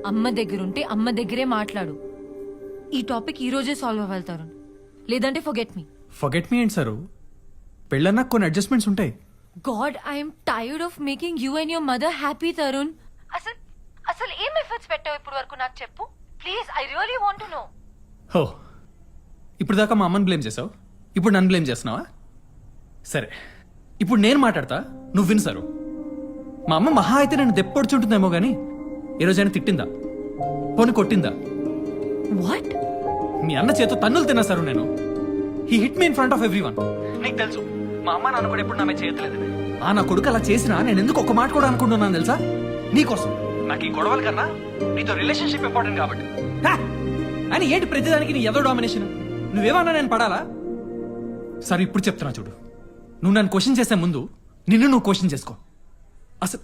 అమ్మ దగ్గరుంటే అమ్మ దగ్గరే మాట్లాడు. ఈ టాపిక్ ఈ రోజే సాల్వ్ అవ్వాలి తరుణ్, లేదంటే ఫర్గెట్ మీ. ఫర్గెట్ మీ ఏంటి సారు? పెళ్ళన్నా కొన్ని అడ్జస్ట్మెంట్స్ ఉంటాయి. God, I'm tired of making you and your mother happy Tarun. అసలు అసలు ఏం ఎఫర్ట్స్ పెట్టావు ఇప్పుడు వరకు నాకు చెప్పు please. I really want to know. హో, ఇప్పుడు దాకా మా అమ్మని బ్లేమ్ చేసావు, ఇప్పుడు నన్ను బ్లేమ్ చేస్తున్నావా? సరే, ఇప్పుడు నేను మాట్లాడతా, నువ్వు విను సారు. మా అమ్మ మహా అయితే నన్ను దెప్పొడుచుంటుందేమో కానీ ఈరోజు ఆయన తిట్టిందా, పోనీ కొట్టిందా? వాట్? మీ అన్న చేతో తన్నులు తిన్నా సారు నేను. He hit me in front of everyone. నీకు తెలుసు మా అమ్మ నాన్న కూడా ఎప్పుడు నా మీద చేయట్లేదు. నా కొడుకు అలా చేసినా నేను ఎందుకు ఒక మాట కూడా అనుకుంటున్నాను తెలుసా? నీకోసం. నాకు ఈ గొడవల కన్నా నీతో రిలేషన్షిప్ ఇంపార్టెంట్ కాబట్టి. అని ఏంటి ప్రతిదానికి నీ ఏదో డామినేషన్? నువ్వేమన్నా నేను పడాలా? సరే ఇప్పుడు చెప్తున్నా చూడు, నువ్వు నన్ను క్వశ్చన్ చేసే ముందు నిన్ను నువ్వు క్వశ్చన్ చేసుకో. అసలు